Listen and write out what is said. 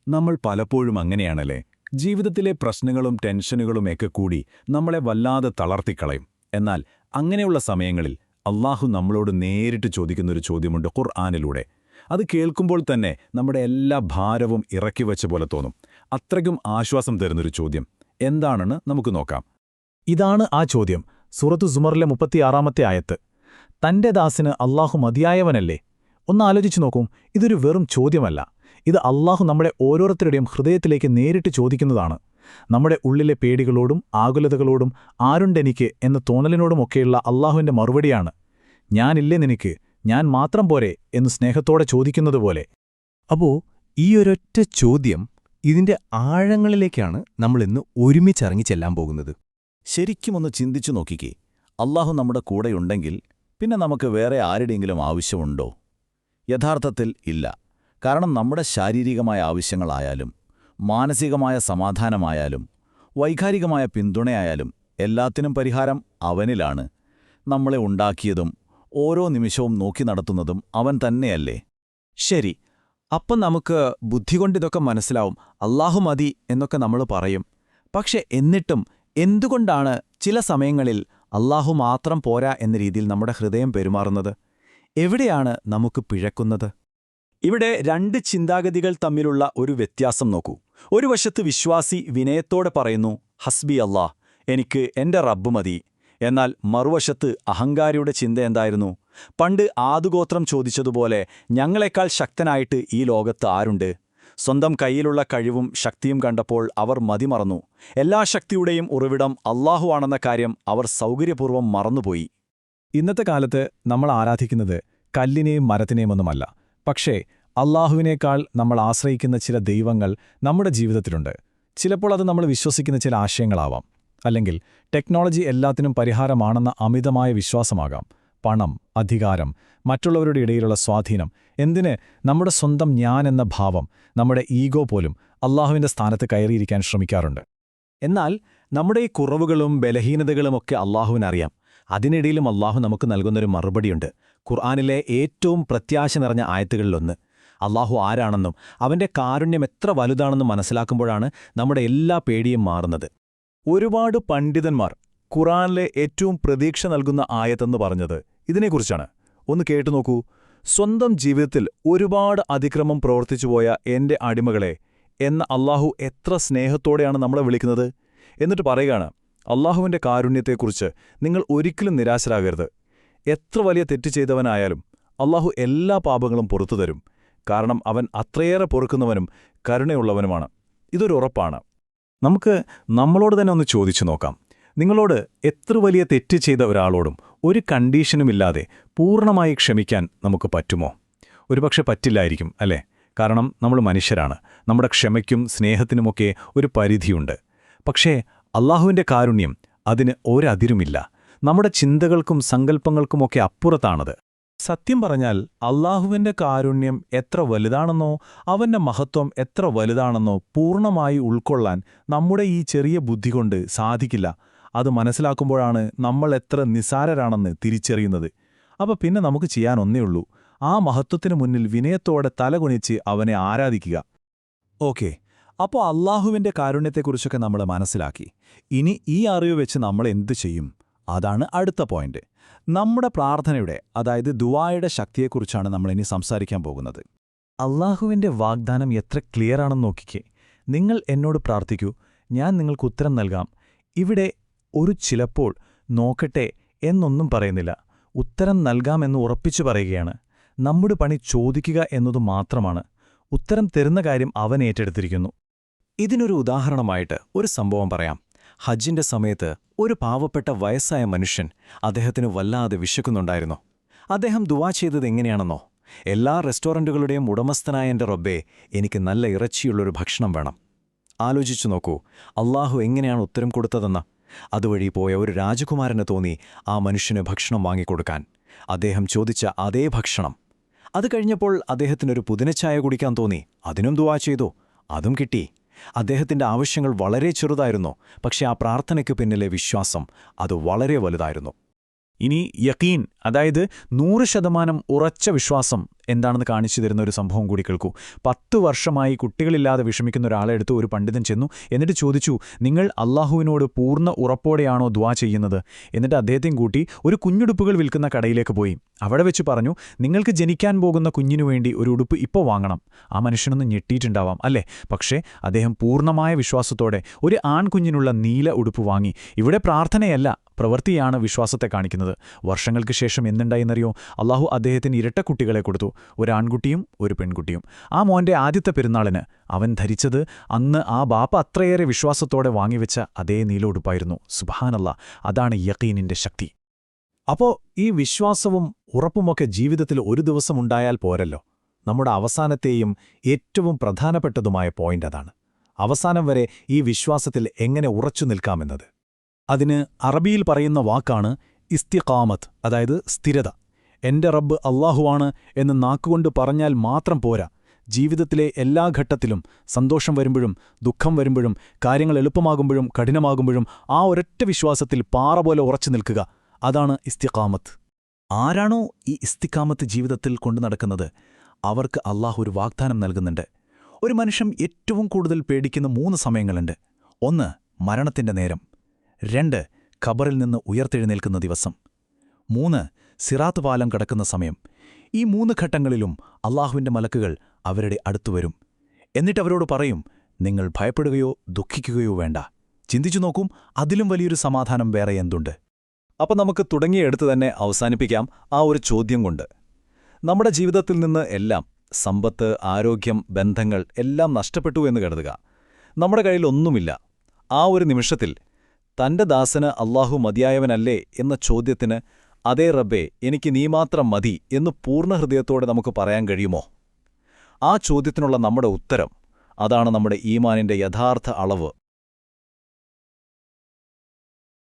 നമ്മൾ പലപ്പോഴും അങ്ങനെയാണല്ലേ. ജീവിതത്തിലെ പ്രശ്നങ്ങളും ടെൻഷനുകളുമൊക്കെ കൂടി നമ്മളെ വല്ലാതെ തളർത്തിക്കളയും. എന്നാൽ അങ്ങനെയുള്ള സമയങ്ങളിൽ അള്ളാഹു നമ്മളോട് നേരിട്ട് ചോദിക്കുന്നൊരു ചോദ്യമുണ്ട് ഖുർആനിലൂടെ. അത് കേൾക്കുമ്പോൾ തന്നെ നമ്മുടെ എല്ലാ ഭാരവും ഇറക്കിവെച്ച പോലെ തോന്നും. അത്രയ്ക്കും ആശ്വാസം തരുന്നൊരു ചോദ്യം. എന്താണെന്ന് നമുക്ക് നോക്കാം. ഇതാണ് ആ ചോദ്യം. സൂറത്തു സുമറിലെ 36-ാമത്തെ ആയത്ത്. തന്റെ ദാസിന് അള്ളാഹു മതിയായവനല്ലേ? ഒന്ന് ആലോചിച്ചു നോക്കൂ. ഇതൊരു വെറും ചോദ്യമല്ല. ഇത് അള്ളാഹു നമ്മുടെ ഓരോരുത്തരുടെയും ഹൃദയത്തിലേക്ക് നേരിട്ട് ചോദിക്കുന്നതാണ്. നമ്മുടെ ഉള്ളിലെ പേടികളോടും ആകുലതകളോടും ആരുണ്ടെനിക്ക് എന്ന തോന്നലിനോടുമൊക്കെയുള്ള അള്ളാഹുവിന്റെ മറുപടിയാണ്. ഞാനില്ലേ നിനക്ക്, ഞാൻ മാത്രം പോരെ എന്ന് സ്നേഹത്തോടെ ചോദിക്കുന്നതുപോലെ. അപ്പോ ഈയൊരൊറ്റ ചോദ്യം, ഇതിന്റെ ആഴങ്ങളിലേക്കാണ് നമ്മളിന്ന് ഒരുമിച്ചിറങ്ങി ചെല്ലാൻ പോകുന്നത്. ശരിക്കുമൊന്ന് ചിന്തിച്ചു നോക്കിക്കേ. അള്ളാഹു നമ്മുടെ കൂടെയുണ്ടെങ്കിൽ പിന്നെ നമുക്ക് വേറെ ആരുടെയെങ്കിലും ആവശ്യമുണ്ടോ? യഥാർത്ഥത്തിൽ ഇല്ല. കാരണം നമ്മുടെ ശാരീരികമായ ആവശ്യങ്ങളായാലും മാനസികമായ സമാധാനമായാലും വൈകാരികമായ പിന്തുണയായാലും എല്ലാത്തിനും പരിഹാരം അവനിലാണ്. നമ്മളെ ഉണ്ടാക്കിയതും ഓരോ നിമിഷവും നോക്കി നടത്തുന്നതും അവൻ തന്നെയല്ലേ? ശരി, അപ്പം നമുക്ക് ബുദ്ധി കൊണ്ടിതൊക്കെ മനസ്സിലാവും, അള്ളാഹു മതി എന്നൊക്കെ നമ്മൾ പറയും. പക്ഷെ എന്നിട്ടും എന്തുകൊണ്ടാണ് ചില സമയങ്ങളിൽ അള്ളാഹു മാത്രം പോരാ എന്ന രീതിയിൽ നമ്മുടെ ഹൃദയം പെരുമാറുന്നത്? എവിടെയാണ് നമുക്ക് പിഴക്കുന്നത്? ഇവിടെ രണ്ട് ചിന്താഗതികൾ തമ്മിലുള്ള ഒരു വ്യത്യാസം നോക്കൂ. ഒരു വശത്ത് വിശ്വാസി വിനയത്തോടെ പറയുന്നു, ഹസ്ബി അല്ലാഹ്, എനിക്ക് എന്റെ റബ്ബ് മതി. എന്നാൽ മറുവശത്ത് അഹങ്കാരിയുടെ ചിന്ത എന്തായിരുന്നു? പണ്ട് ആദുഗോത്രം ചോദിച്ചതുപോലെ, ഞങ്ങളെക്കാൾ ശക്തനായിട്ട് ഈ ലോകത്ത് ആരുണ്ട്? സ്വന്തം കയ്യിലുള്ള കഴിവും ശക്തിയും കണ്ടപ്പോൾ അവർ മതിമറന്നു. എല്ലാ ശക്തിയുടെയും ഉറവിടം അല്ലാഹു ആണെന്ന കാര്യം അവർ സൗകര്യപൂർവ്വം മറന്നുപോയി. ഇന്നത്തെ കാലത്ത് നമ്മൾ ആരാധിക്കുന്നത് കല്ലിനെയും മരത്തിനെയുമൊന്നുമല്ല. പക്ഷേ അള്ളാഹുവിനേക്കാൾ നമ്മൾ ആശ്രയിക്കുന്ന ചില ദൈവങ്ങൾ നമ്മുടെ ജീവിതത്തിലുണ്ട്. ചിലപ്പോൾ അത് നമ്മൾ വിശ്വസിക്കുന്ന ചില ആശയങ്ങളാവാം. അല്ലെങ്കിൽ ടെക്നോളജി എല്ലാത്തിനും പരിഹാരമാണെന്ന അമിതമായ വിശ്വാസമാകാം. പണം, അധികാരം, മറ്റുള്ളവരുടെ ഇടയിലുള്ള സ്വാധീനം, എന്തിന് നമ്മുടെ സ്വന്തം ഞാൻ എന്ന ഭാവം, നമ്മുടെ ഈഗോ പോലും അള്ളാഹുവിന്റെ സ്ഥാനത്ത് കയറിയിരിക്കാൻ ശ്രമിക്കാറുണ്ട്. എന്നാൽ നമ്മുടെ ഈ കുറവുകളും ബലഹീനതകളുമൊക്കെ അള്ളാഹുവിനറിയാം. അതിനിടയിലും അള്ളാഹു നമുക്ക് നൽകുന്നൊരു മറുപടിയുണ്ട്. ഖുർആനിലെ ഏറ്റവും പ്രത്യാശ നിറഞ്ഞ ആയത്തുകളിലൊന്ന്. അള്ളാഹു ആരാണെന്നും അവന്റെ കാരുണ്യം എത്ര വലുതാണെന്നും മനസ്സിലാക്കുമ്പോഴാണ് നമ്മുടെ എല്ലാ പേടിയും മാറുന്നത്. ഒരുപാട് പണ്ഡിതന്മാർ ഖുർആനിലെ ഏറ്റവും പ്രതീക്ഷ നൽകുന്ന ആയത്തെന്ന് പറഞ്ഞത് ഇതിനെക്കുറിച്ചാണ്. ഒന്ന് കേട്ടുനോക്കൂ. സ്വന്തം ജീവിതത്തിൽ ഒരുപാട് അതിക്രമം പ്രവർത്തിച്ചുപോയ എന്റെ അടിമകളെ എന്ന അള്ളാഹു എത്ര സ്നേഹത്തോടെയാണ് നമ്മളെ വിളിക്കുന്നത്. എന്നിട്ട് പറയുകയാണ്, അള്ളാഹുവിന്റെ കാരുണ്യത്തെക്കുറിച്ച് നിങ്ങൾ ഒരിക്കലും നിരാശരാകരുത്. എത്ര വലിയ തെറ്റ് ചെയ്തവനായാലും അള്ളാഹു എല്ലാ പാപങ്ങളും പുറത്തുതരും. കാരണം അവൻ അത്രയേറെ പൊറുക്കുന്നവനും കരുണയുള്ളവനുമാണ്. ഇതൊരു ഉറപ്പാണ്. നമുക്ക് നമ്മളോട് തന്നെ ഒന്ന് ചോദിച്ചു നോക്കാം. നിങ്ങളോട് എത്ര വലിയ തെറ്റ് ചെയ്ത ഒരാളോടും ഒരു കണ്ടീഷനുമില്ലാതെ പൂർണ്ണമായി ക്ഷമിക്കാൻ നമുക്ക് പറ്റുമോ? ഒരുപക്ഷെ പറ്റില്ലായിരിക്കും, അല്ലേ? കാരണം നമ്മൾ മനുഷ്യരാണ്. നമ്മുടെ ക്ഷമയ്ക്കും സ്നേഹത്തിനുമൊക്കെ ഒരു പരിധിയുണ്ട്. പക്ഷേ അള്ളാഹുവിന്റെ കാരുണ്യം അതിന് ഒരതിരുമില്ല. നമ്മുടെ ചിന്തകൾക്കും സങ്കല്പങ്ങൾക്കുമൊക്കെ അപ്പുറത്താണത്. സത്യം പറഞ്ഞാൽ അള്ളാഹുവിന്റെ കാരുണ്യം എത്ര വലുതാണെന്നോ അവന്റെ മഹത്വം എത്ര വലുതാണെന്നോ പൂർണ്ണമായി ഉൾക്കൊള്ളാൻ നമ്മുടെ ഈ ചെറിയ ബുദ്ധി കൊണ്ട് സാധിക്കില്ല. അത് മനസ്സിലാക്കുമ്പോഴാണ് നമ്മൾ എത്ര നിസാരരാണെന്ന് തിരിച്ചറിയുന്നത്. അപ്പോൾ പിന്നെ നമുക്ക് ചെയ്യാൻ ഒന്നേയുള്ളൂ, ആ മഹത്വത്തിനു മുന്നിൽ വിനയത്തോടെ തലകുനിച്ച് അവനെ ആരാധിക്കുക. ഓക്കെ, അപ്പോൾ അള്ളാഹുവിന്റെ കാരുണ്യത്തെക്കുറിച്ചൊക്കെ നമ്മൾ മനസ്സിലാക്കി. ഇനി ഈ അറിവ് വെച്ച് നമ്മൾ എന്തു ചെയ്യും? അതാണ് അടുത്ത പോയിന്റ്. നമ്മുടെ പ്രാർത്ഥനയുടെ, അതായത് ദുആയുടെ ശക്തിയെക്കുറിച്ചാണ് നമ്മളിനി സംസാരിക്കാൻ പോകുന്നത്. അള്ളാഹുവിന്റെ വാഗ്ദാനം എത്ര ക്ലിയറാണെന്ന് നോക്കിക്കേ. നിങ്ങൾ എന്നോട് പ്രാർത്ഥിക്കൂ, ഞാൻ നിങ്ങൾക്ക് ഉത്തരം നൽകാം. ഇവിടെ ഒരു ചിലപ്പോൾ, നോക്കട്ടെ എന്നൊന്നും പറയുന്നില്ല. ഉത്തരം നൽകാമെന്ന് ഉറപ്പിച്ചു പറയുകയാണ്. നമ്മുടെ പണി ചോദിക്കുക എന്നതു മാത്രമാണ്. ഉത്തരം തരുന്ന കാര്യം അവൻ ഏറ്റെടുത്തിരിക്കുന്നു. ഇതിനൊരു ഉദാഹരണമായിട്ട് ഒരു സംഭവം പറയാം. ഹജ്ജിന്റെ സമയത്ത് ഒരു പാവപ്പെട്ട വയസ്സായ മനുഷ്യൻ, അദ്ദേഹത്തിന് വല്ലാതെ വിശക്കുന്നുണ്ടായിരുന്നു. അദ്ദേഹം ദുആ ചെയ്തത് എങ്ങനെയാണെന്നോ? എല്ലാ റെസ്റ്റോറന്റുകളുടെയും ഉടമസ്ഥനായ എന്റെ റബ്ബേ, എനിക്ക് നല്ല ഇറച്ചിയുള്ളൊരു ഭക്ഷണം വേണം. ആലോചിച്ചു നോക്കൂ, അള്ളാഹു എങ്ങനെയാണ് ഉത്തരം കൊടുത്തതെന്ന്. അതുവഴി പോയ ഒരു രാജകുമാരന് തോന്നി ആ മനുഷ്യന് ഭക്ഷണം വാങ്ങിക്കൊടുക്കാൻ. അദ്ദേഹം ചോദിച്ച അതേ ഭക്ഷണം. അത് കഴിഞ്ഞപ്പോൾ അദ്ദേഹത്തിനൊരു പുതിനച്ചായ കുടിക്കാൻ തോന്നി. അതിനും ദുആ ചെയ്തു, അതും കിട്ടി. അദ്ദേഹത്തിന്റെ ആവശ്യങ്ങൾ വളരെ ചെറുതായിരുന്നു, പക്ഷെ ആ പ്രാർത്ഥനയ്ക്കു പിന്നിലെ വിശ്വാസം അത് വളരെ വലുതായിരുന്നു. ഇനി യഖീൻ, അതായത് 100% ഉറച്ച വിശ്വാസം എന്താണെന്ന് കാണിച്ചു തരുന്ന ഒരു സംഭവം കൂടി കേൾക്കൂ. 10 വർഷമായി കുട്ടികളില്ലാതെ വിഷമിക്കുന്ന ഒരാളെ അടുത്ത് ഒരു പണ്ഡിതൻ ചെന്നു. എന്നിട്ട് ചോദിച്ചു, നിങ്ങൾ അള്ളാഹുവിനോട് പൂർണ്ണ ഉറപ്പോടെയാണോ ദുആ ചെയ്യുന്നത്? എന്നിട്ട് അദ്ദേഹത്തെയും കൂട്ടി ഒരു കുഞ്ഞുടുപ്പുകൾ വിൽക്കുന്ന കടയിലേക്ക് പോയി. അവിടെ വെച്ച് പറഞ്ഞു, നിങ്ങൾക്ക് ജനിക്കാൻ പോകുന്ന കുഞ്ഞിനു വേണ്ടി ഒരു ഉടുപ്പ് ഇപ്പോൾ വാങ്ങണം. ആ മനുഷ്യനൊന്ന് ഞെട്ടിയിട്ടുണ്ടാവാം അല്ലേ? പക്ഷേ അദ്ദേഹം പൂർണ്ണമായ വിശ്വാസത്തോടെ ഒരു ആൺകുഞ്ഞിനുള്ള നീല ഉടുപ്പ് വാങ്ങി. ഇവിടെ പ്രാർത്ഥനയല്ല, പ്രവൃത്തിയാണ് വിശ്വാസത്തെ കാണിക്കുന്നത്. വർഷങ്ങൾക്ക് ശേഷം എന്തുണ്ടായെന്നറിയോ? അള്ളാഹു അദ്ദേഹത്തിന് ഇരട്ട കുട്ടികളെ കൊടുത്തു, ഒരു ആൺകുട്ടിയും ഒരു പെൺകുട്ടിയും. ആ മോന്റെ ആദ്യത്തെ പെരുന്നാളിന് അവൻ ധരിച്ചത് അന്ന് ആ ബാപ്പ അത്രയേറെ വിശ്വാസത്തോടെ വാങ്ങിവെച്ച അതേ നീല ഉടുപ്പായിരുന്നു. സുബ്ഹാനല്ലാഹ്, അതാണ് യഖീനിന്റെ ശക്തി. അപ്പോൾ ഈ വിശ്വാസവും ഉറപ്പുമൊക്കെ ജീവിതത്തിൽ ഒരു ദിവസമുണ്ടായാൽ പോരല്ലോ. നമ്മുടെ അവസാനത്തെയും ഏറ്റവും പ്രധാനപ്പെട്ടതുമായ പോയിന്റ് അതാണ്. അവസാനം വരെ ഈ വിശ്വാസത്തിൽ എങ്ങനെ ഉറച്ചു നിൽക്കാമെന്നത്. അതിന് അറബിയിൽ പറയുന്ന വാക്കാണ് ഇസ്തിഖാമത്ത്, അതായത് സ്ഥിരത. എന്റെ റബ്ബ് അല്ലാഹുവാണ് എന്ന് നാക്കുകൊണ്ട് പറഞ്ഞാൽ മാത്രം പോരാ. ജീവിതത്തിലെ എല്ലാ ഘട്ടത്തിലും, സന്തോഷം വരുമ്പോഴും ദുഃഖം വരുമ്പോഴും കാര്യങ്ങൾ എളുപ്പമാകുമ്പോഴും കഠിനമാകുമ്പോഴും ആ ഒരൊറ്റ വിശ്വാസത്തിൽ പാറ പോലെ ഉറച്ചു നിൽക്കുക, അതാണ് ഇസ്തിഖാമത്ത്. ആരാണോ ഈ ഇസ്തിഖാമത്ത് ജീവിതത്തിൽ കൊണ്ടു നടക്കുന്നത്, അവർക്ക് അല്ലാഹു ഒരു വാഗ്ദാനം നൽകുന്നുണ്ട്. ഒരു മനുഷ്യൻ ഏറ്റവും കൂടുതൽ പേടിക്കുന്ന 3 സമയങ്ങളുണ്ട്. 1 മരണത്തിന്റെ നേരം, 2 ഖബറിൽ നിന്ന് ഉയർത്തെഴുന്നേൽക്കുന്ന ദിവസം, 3 സിറാത്ത് പാലം കടക്കുന്ന സമയം. ഈ 3 ഘട്ടങ്ങളിലും അല്ലാഹുവിന്റെ മലക്കുകൾ അവരുടെ അടുത്തുവരും. എന്നിട്ടവരോട് പറയും, നിങ്ങൾ ഭയപ്പെടുകയോ ദുഃഖിക്കുകയോ വേണ്ട. ചിന്തിച്ചു നോക്കും, അതിലും വലിയൊരു സമാധാനം വേറെ എന്തുണ്ട്? അപ്പം നമുക്ക് തുടങ്ങിയെടുത്ത് തന്നെ അവസാനിപ്പിക്കാം ആ ഒരു ചോദ്യം കൊണ്ട്. നമ്മുടെ ജീവിതത്തിൽ നിന്ന് എല്ലാം, സമ്പത്ത്, ആരോഗ്യം, ബന്ധങ്ങൾ എല്ലാം നഷ്ടപ്പെട്ടു എന്ന് കരുതുക. നമ്മുടെ കയ്യിൽ ഒന്നുമില്ല. ആ ഒരു നിമിഷത്തിൽ തന്റെ ദാസന് അല്ലാഹു മതിയായവനല്ലേ എന്ന ചോദ്യത്തിന് അതേ റബ്ബേ, എനിക്ക് നീ മാത്രം മതി എന്ന് പൂർണ്ണഹൃദയത്തോടെ നമുക്ക് പറയാൻ കഴിയുമോ? ആ ചോദ്യത്തിനുള്ള നമ്മുടെ ഉത്തരം, അതാണ് നമ്മുടെ ഈമാനിന്റെ യഥാർത്ഥ അളവ്.